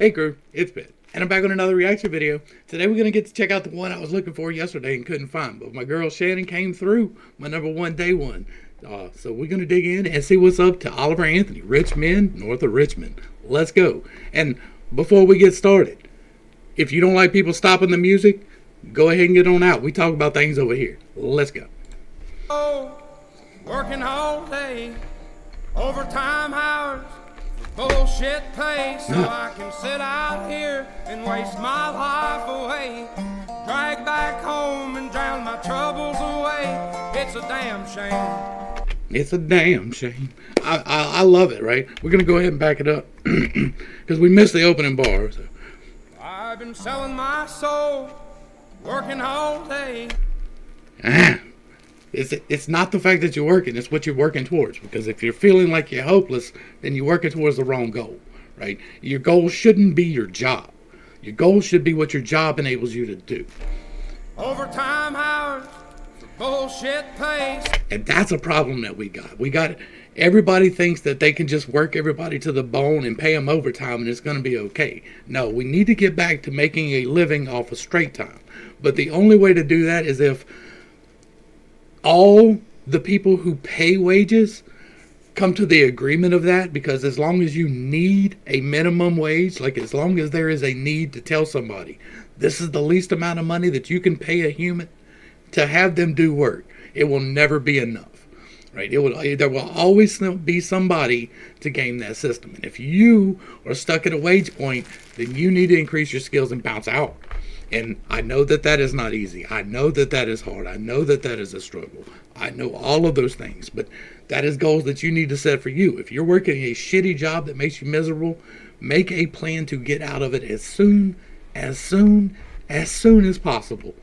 Hey crew, it's Pitt, and I'm back on another reaction video. Today we're going to get to check out the one I was looking for yesterday and couldn't find, but my girl Shannon came through, my #1 day one. So we're going to dig in and see what's up to Oliver Anthony, Richmond, north of Richmond. Let's go. And before we get started, if you don't like people stopping the music, go ahead and get on out. We talk about things over here. Let's go. Oh, working all day, overtime hours, bullshit pay, so I can sit out here and waste my life away, drag back home and drown my troubles away. It's a damn shame. It's a damn shame. I love it, right? We're going to go ahead and back it up because we missed the opening bar. So. I've been selling my soul, working all day. It's not the fact that you're working, it's what you're working towards. Because if you're feeling like you're hopeless, then you're working towards the wrong goal, right? Your goal shouldn't be your job. Your goal should be what your job enables you to do. Overtime hours, bullshit pays. And that's a problem that we got. Everybody thinks that they can just work everybody to the bone and pay them overtime and it's going to be okay. No, we need to get back to making a living off of straight time. But the only way to do that is if all the people who pay wages come to the agreement of that, because as long as you need a minimum wage, like as long as there is a need to tell somebody this is the least amount of money that you can pay a human to have them do work, it will never be enough, right? There will always be somebody to game that system. And if you are stuck at a wage point, then you need to increase your skills and bounce out. And I know that that is not easy. I know that that is hard. I know that that is a struggle. I know all of those things, but that is goals that you need to set for you. If you're working a shitty job that makes you miserable, make a plan to get out of it as soon as possible.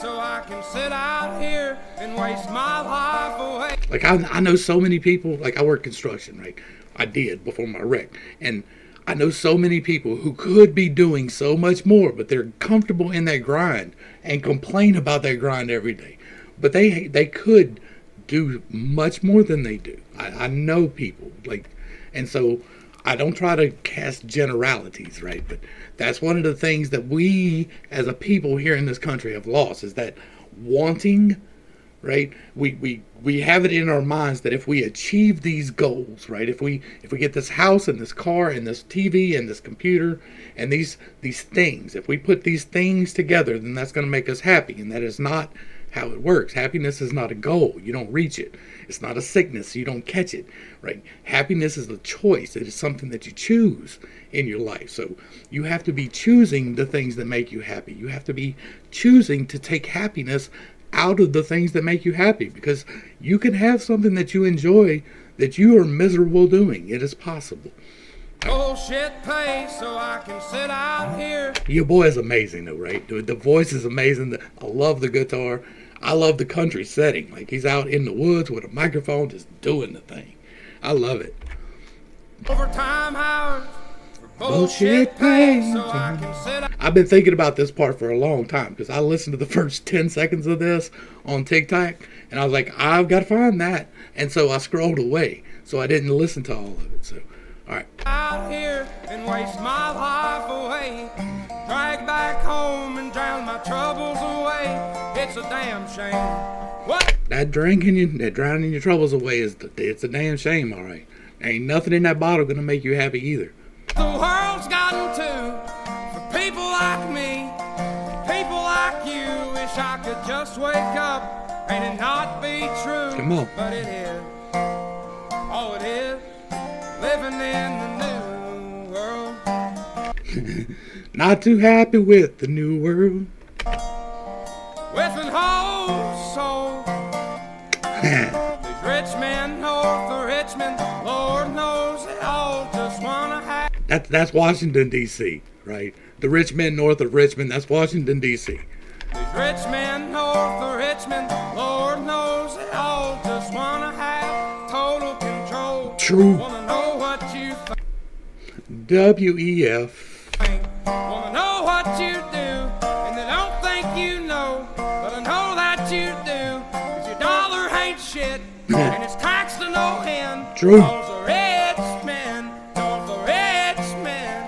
So I can sit out here and waste my life away. Like I know so many people, like I work construction, right? I did before my wreck. And I know so many people who could be doing so much more, but they're comfortable in that grind and complain about that grind every day. But they could do much more than they do. I know people, like, and so I don't try to cast generalities, right? But that's one of the things that we as a people here in this country have lost, is that wanting, right? We have it in our minds that if we achieve these goals, right? If we get this house and this car and this TV and this computer and these things, if we put these things together, then that's going to make us happy. And that is not how it works. Happiness is not a goal. You don't reach it. It's not a sickness. You don't catch it, right? Happiness is a choice. It is something that you choose in your life. So you have to be choosing the things that make you happy. You have to be choosing to take happiness out of the things that make you happy, because you can have something that you enjoy that you are miserable doing. It is possible. Bullshit pay, so I can sit out here. Your boy is amazing though, right? The voice is amazing. I love the guitar. I love the country setting. Like he's out in the woods with a microphone just doing the thing. I love it. Overtime hours, bullshit pay. So I can sit out. I've been thinking about this part for a long time because I listened to the first 10 seconds of this on TikTok and I was like, I've got to find that. And so I scrolled away. So I didn't listen to all of it. So, all right. Out here and waste my life away, drag back home and drown my troubles away. It's a damn shame. What? That drowning your troubles away it's a damn shame, all right. Ain't nothing in that bottle gonna make you happy either. The world's gotten to for people like me, people like you. Wish I could just wake up and it not be true. Come on. But it is. Oh, it is. Living in the new world. Not too happy with the new world. With an whole soul. These rich men north of Richmond, Lord knows they all just wanna have. That's Washington, D.C., right? The rich men north of Richmond, that's Washington, D.C. These rich men north of Richmond, Lord knows they all just wanna have total control. True. Wanna know what you W.E.F. think. Wanna know what you do, and they don't think you know, but I know that you do, 'cause your dollar ain't shit, and it's taxed to no end. True. Those are rich men, those are rich men.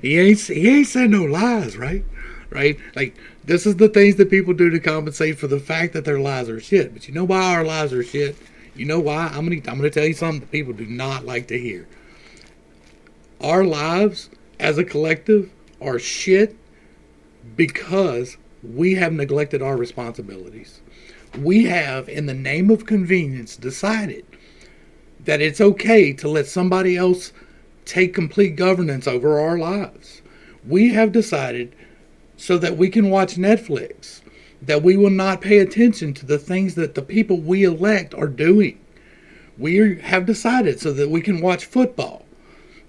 He ain't said no lies, right? Right? Like, this is the things that people do to compensate for the fact that their lies are shit. But you know why our lies are shit? You know why? I'm gonna tell you something that people do not like to hear. Our lives as a collective are shit because we have neglected our responsibilities. We have, in the name of convenience, decided that it's okay to let somebody else take complete governance over our lives. We have decided, so that we can watch Netflix, that we will not pay attention to the things that the people we elect are doing. We have decided, so that we can watch football,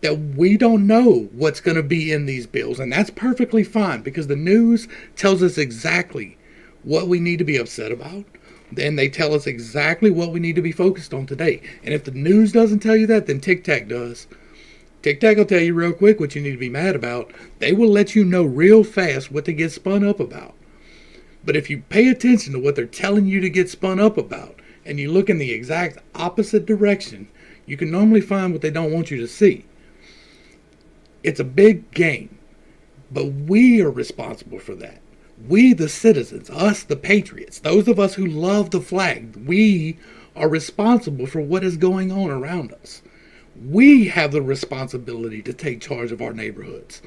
that we don't know what's going to be in these bills. And that's perfectly fine, because the news tells us exactly what we need to be upset about. Then they tell us exactly what we need to be focused on today. And if the news doesn't tell you that, then TikTok does. TikTok will tell you real quick what you need to be mad about. They will let you know real fast what to get spun up about. But if you pay attention to what they're telling you to get spun up about, and you look in the exact opposite direction, you can normally find what they don't want you to see. It's a big game, but we are responsible for that. We, the citizens, us, the patriots, those of us who love the flag, we are responsible for what is going on around us. We have the responsibility to take charge of our neighborhoods.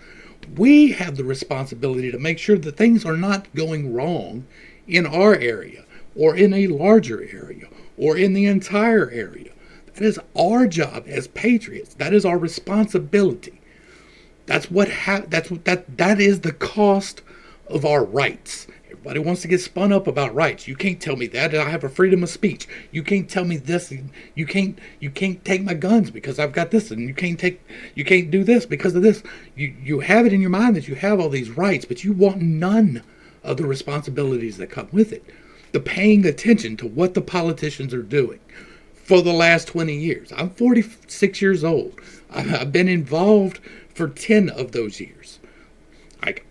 We have the responsibility to make sure that things are not going wrong in our area, or in a larger area, or in the entire area. That is our job as patriots. That is our responsibility. That is the cost of our rights. Everybody wants to get spun up about rights. You can't tell me that. I have a freedom of speech. You can't tell me this. You can't take my guns because I've got this, and you can't do this because of this. You have it in your mind that you have all these rights, but you want none of the responsibilities that come with it. The paying attention to what the politicians are doing for the last 20 years. I'm 46 years old. I've been involved for 10 of those years.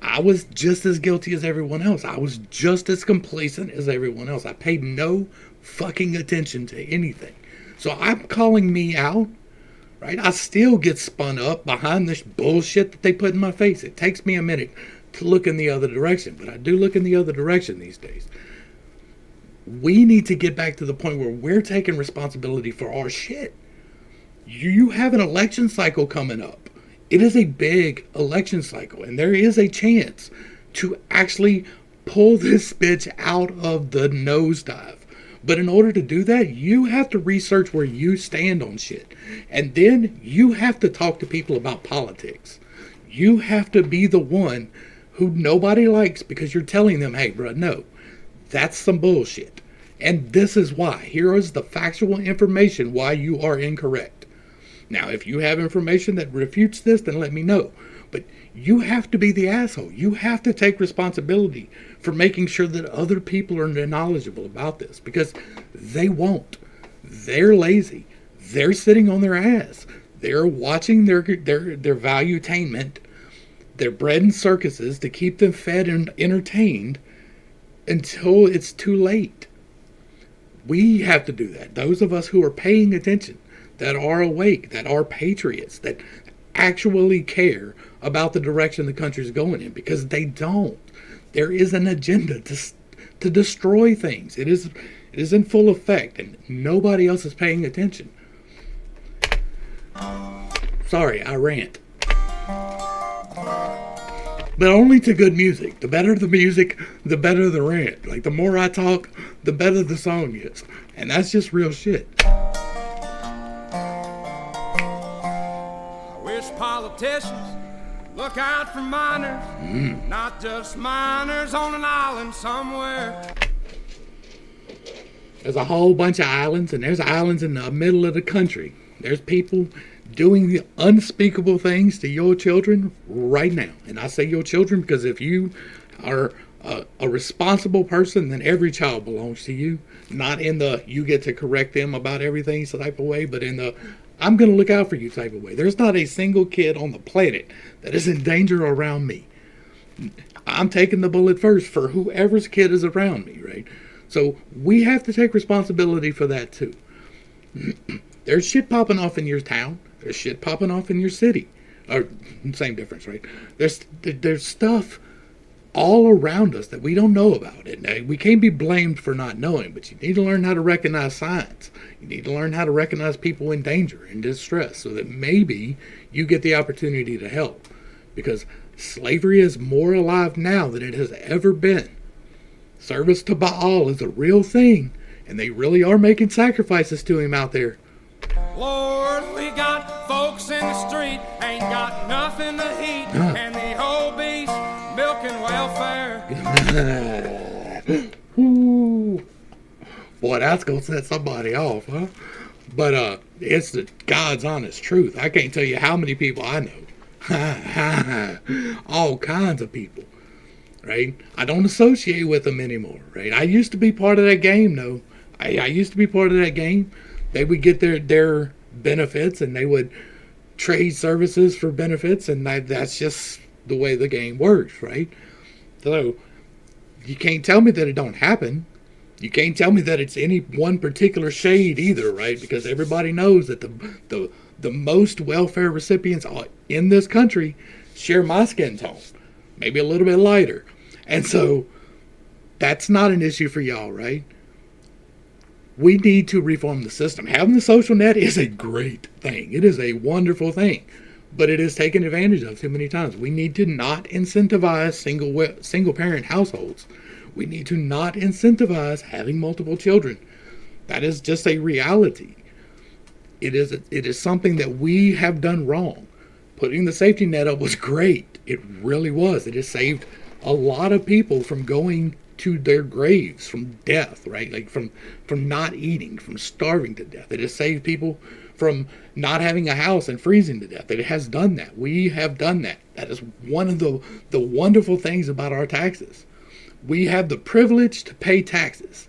I was just as guilty as everyone else. I was just as complacent as everyone else. I paid no fucking attention to anything. So I'm calling me out, right? I still get spun up behind this bullshit that they put in my face. It takes me a minute to look in the other direction, but I do look in the other direction these days. We need to get back to the point where we're taking responsibility for our shit. You have an election cycle coming up. It is a big election cycle, and there is a chance to actually pull this bitch out of the nosedive. But in order to do that, you have to research where you stand on shit. And then you have to talk to people about politics. You have to be the one who nobody likes because you're telling them, hey, bro, no, that's some bullshit. And this is why. Here is the factual information why you are incorrect. Now, if you have information that refutes this, then let me know. But you have to be the asshole. You have to take responsibility for making sure that other people are knowledgeable about this, because they won't. They're lazy. They're sitting on their ass. They're watching their valuetainment, their bread and circuses to keep them fed and entertained until it's too late. We have to do that. Those of us who are paying attention, that are awake, that are patriots, that actually care about the direction the country's going in, because they don't. There is an agenda to destroy things. It is in full effect, and nobody else is paying attention. Sorry, I rant. But only to good music. The better the music, the better the rant. Like, the more I talk, the better the song is. And that's just real shit. Politicians, look out for minors, not just minors on an island somewhere. There's a whole bunch of islands, and there's islands in the middle of the country. There's people doing the unspeakable things to your children right now. And I say your children because if you are a responsible person, then every child belongs to you. Not in the you get to correct them about everything type of way, but in the I'm going to look out for you type of way. There's not a single kid on the planet that is in danger around me. I'm taking the bullet first for whoever's kid is around me, right? So we have to take responsibility for that too. There's shit popping off in your town. There's shit popping off in your city. Or, same difference, right? There's stuff all around us that we don't know about. And we can't be blamed for not knowing, but you need to learn how to recognize signs. You need to learn how to recognize people in danger and distress so that maybe you get the opportunity to help. Because slavery is more alive now than it has ever been. Service to Baal is a real thing, and they really are making sacrifices to him out there. Lord, we got folks in the street, ain't got nothing to eat, and the whole beast milking welfare. Ooh. Boy, that's gonna set somebody off, huh? But it's the God's honest truth. I can't tell you how many people I know. All kinds of people, right? I don't associate with them anymore, right? I used to be part of that game, though. I used to be part of that game. They would get their benefits, and they would trade services for benefits, and that's just the way the game works, right? So you can't tell me that it don't happen. You can't tell me that it's any one particular shade either, right? Because everybody knows that the most welfare recipients in this country share my skin tone, maybe a little bit lighter, and so that's not an issue for y'all, right? We need to reform the system. Having the social net is a great thing. It is a wonderful thing, but it is taken advantage of too many times. We need to not incentivize single parent households. We need to not incentivize having multiple children. That is just a reality. It is something that we have done wrong. Putting the safety net up was great. It really was. It has saved a lot of people from going to their graves, from death, right? Like from not eating, from starving to death. It has saved people from not having a house and freezing to death. It has done that. We have done that. That is one of the wonderful things about our taxes. We have the privilege to pay taxes.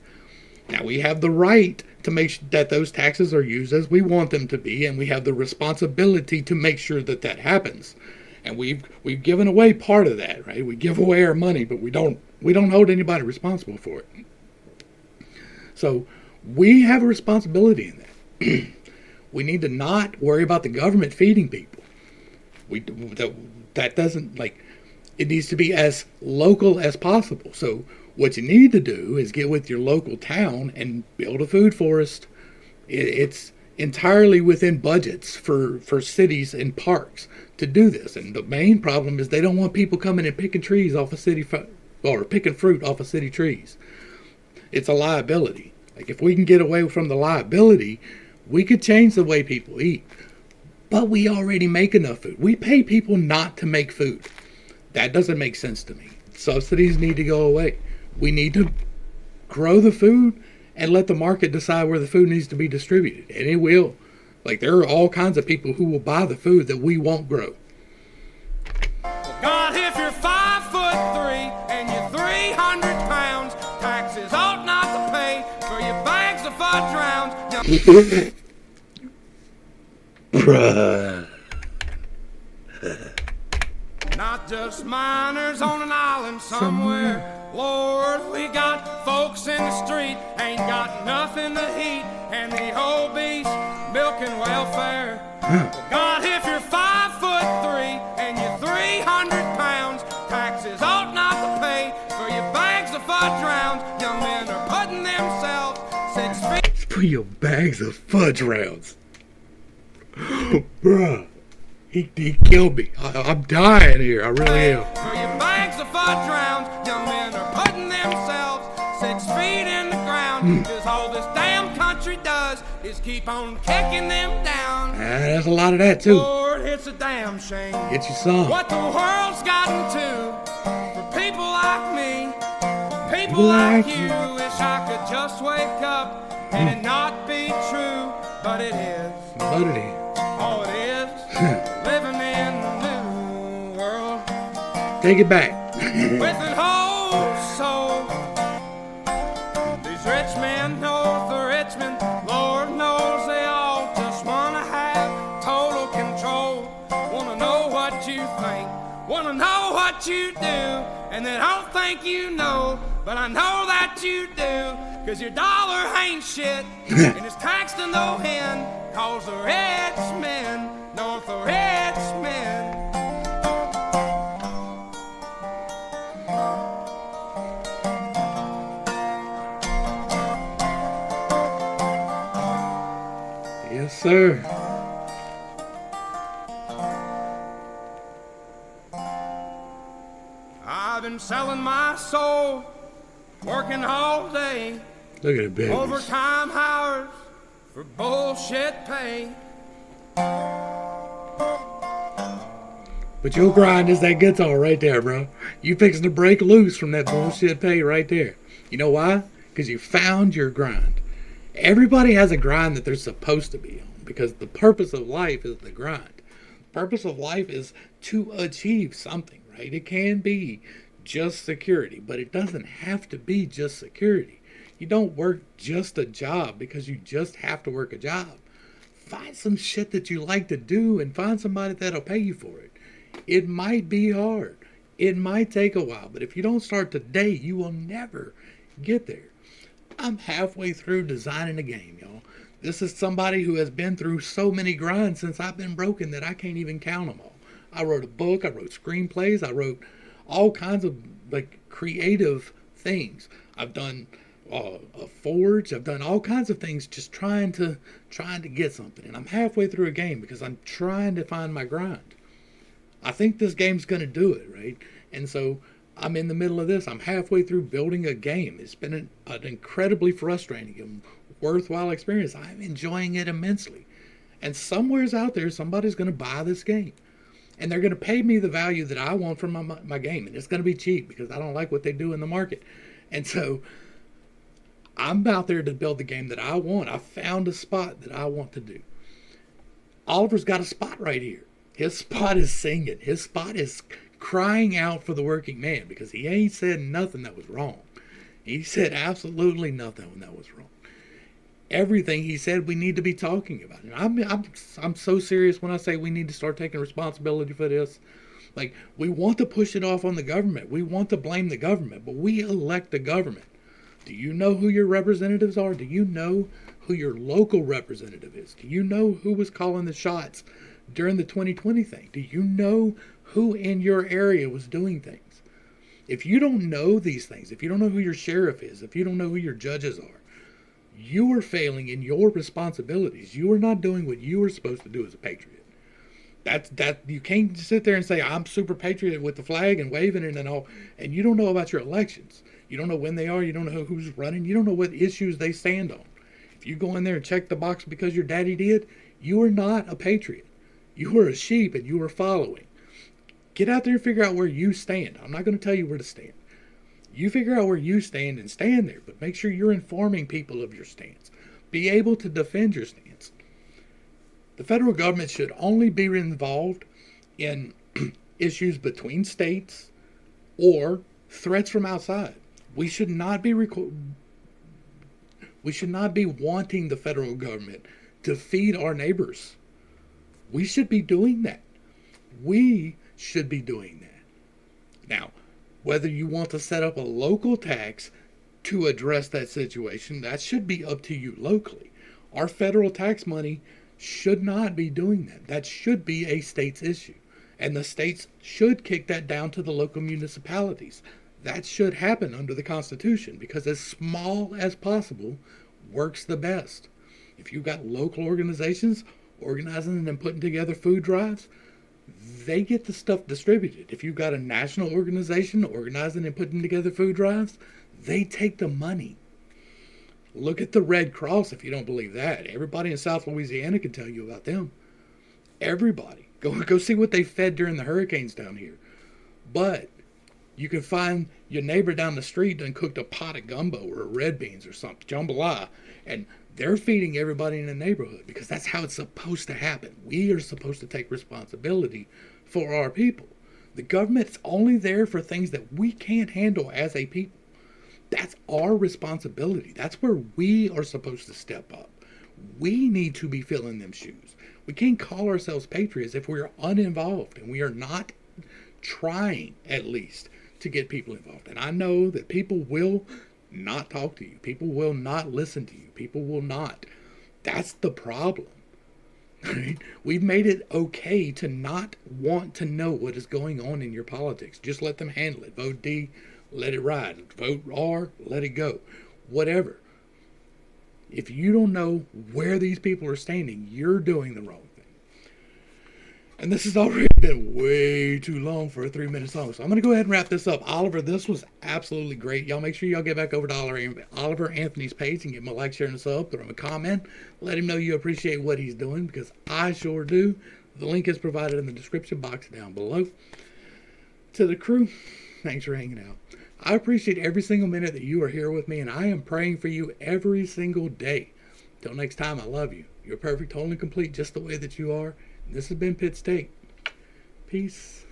Now we have the right to make sure that those taxes are used as we want them to be, and we have the responsibility to make sure that that happens. And we've given away part of that, right? We give away our money, but we don't hold anybody responsible for it. So we have a responsibility in that. We need to not worry about the government feeding people. That doesn't, like, it needs to be as local as possible. So what you need to do is get with your local town and build a food forest. It's entirely within budgets for cities and parks to do this. And the main problem is they don't want people coming and picking trees off of or picking fruit off of city trees. It's a liability. Like, if we can get away from the liability, we could change the way people eat. But we already make enough food. We pay people not to make food. That doesn't make sense to me. Subsidies need to go away. We need to grow the food and let the market decide where the food needs to be distributed. And it will. Like, there are all kinds of people who will buy the food that we won't grow. God, if you're 5'3" and you're 300 pounds, taxes ought not to pay for your bags of fudge rounds. Bruh. Not just miners on an island somewhere. Lord, we got folks in the street, ain't got nothing to eat, and the whole beast milking welfare. God, if you're 5'3" and you're 300 pounds, taxes ought not to pay for your bags of fudge rounds. Young men are putting themselves 6 feet. For your bags of fudge rounds. Bruh. He killed me. I'm dying here. I really am. For your bags of fudge rounds, young men are putting themselves 6 feet in the ground. Cause all this damn country does is keep on kicking them down. There's a lot of that too. Lord, it's a damn shame. Get you some. What the world's gotten to for people like me, people like you. Wish I could just wake up and it not be true, but it is. But it is. Oh, it is. Living in the new world. Take it back. With an whole soul. These rich men north of Richmond, Lord knows they all just want to have total control. Want to know what you think, want to know what you do, and they don't think you know, but I know that you do. Cause your dollar ain't shit, and it's taxed to no end, cause the rich men sir. I've been selling my soul, working all day, Look at it, baby. overtime hours for bullshit pay. But your grind is that guitar right there, bro. You fixing to break loose from that bullshit pay right there. You know why? Because you found your grind. Everybody has a grind that they're supposed to be on, because the purpose of life is the grind. The purpose of life is to achieve something, right? It can be just security, but it doesn't have to be just security. You don't work just a job because you just have to work a job. Find some shit that you like to do and find somebody that'll pay you for it. It might be hard. It might take a while, but if you don't start today, you will never get there. I'm halfway through designing a game, y'all. This is somebody who has been through so many grinds since I've been broken that I can't even count them all. I wrote a book, I wrote screenplays, I wrote all kinds of creative things. I've done a forge, I've done all kinds of things just trying to get something. And I'm halfway through a game because I'm trying to find my grind. I think this game's going to do it, right? And so I'm in the middle of this. I'm halfway through building a game. It's been an incredibly frustrating and worthwhile experience. I'm enjoying it immensely. And somewhere's out there, somebody's going to buy this game. And they're going to pay me the value that I want for my game. And it's going to be cheap because I don't like what they do in the market. And so I'm out there to build the game that I want. I found a spot that I want to do. Oliver's got a spot right here. His spot is singing. His spot is crying out for the working man because he ain't said nothing that was wrong. He said absolutely nothing that was wrong. Everything he said we need to be talking about. And I'm so serious when I say we need to start taking responsibility for this. Like, we want to push it off on the government. We want to blame the government, but we elect the government. Do you know who your representatives are? Do you know who your local representative is? Do you know who was calling the shots during the 2020 thing? Do you know who in your area was doing things? If you don't know these things, if you don't know who your sheriff is, if you don't know who your judges are, you are failing in your responsibilities. You are not doing what you are supposed to do as a patriot. That you can't sit there and say, I'm super patriot with the flag and waving it and all, and you don't know about your elections. You don't know when they are. You don't know who's running. You don't know what issues they stand on. If you go in there and check the box because your daddy did, you are not a patriot. You are a sheep and you are following. Get out there and figure out where you stand. I'm not going to tell you where to stand. You figure out where you stand and stand there, but make sure you're informing people of your stance. Be able to defend your stance. The federal government should only be involved in issues between states or threats from outside. We should not be wanting the federal government to feed our neighbors. We should be doing that. We should be doing that. Now, whether you want to set up a local tax to address that situation, that should be up to you locally. Our federal tax money should not be doing that. That should be a state's issue. And the states should kick that down to the local municipalities. That should happen under the Constitution because as small as possible works the best. If you've got local organizations organizing and putting together food drives, they get the stuff distributed. If you've got a national organization organizing and putting together food drives, they take the money. Look at the Red Cross if you don't believe that. Everybody in South Louisiana can tell you about them. Everybody. Go see what they fed during the hurricanes down here. But you can find your neighbor down the street and cooked a pot of gumbo or red beans or something, jambalaya, and they're feeding everybody in the neighborhood because that's how it's supposed to happen. We are supposed to take responsibility for our people. The government's only there for things that we can't handle as a people. That's our responsibility. That's where we are supposed to step up. We need to be filling them shoes. We can't call ourselves patriots if we're uninvolved and we are not trying, at least, to get people involved. And I know that people will not talk to you. People will not listen to you. People will not. That's the problem. Right? We've made it okay to not want to know what is going on in your politics. Just let them handle it. Vote D, let it ride. Vote R, let it go. Whatever. If you don't know where these people are standing, you're doing the wrong thing. And this has already been way too long for a 3-minute song. So I'm going to go ahead and wrap this up. Oliver, this was absolutely great. Y'all make sure y'all get back over to Oliver Anthony's page and give him a like, share, and a sub. Throw him a comment. Let him know you appreciate what he's doing, because I sure do. The link is provided in the description box down below. To the crew, thanks for hanging out. I appreciate every single minute that you are here with me, and I am praying for you every single day. Till next time, I love you. You're perfect, whole, and complete just the way that you are. This has been pittstake. Peace.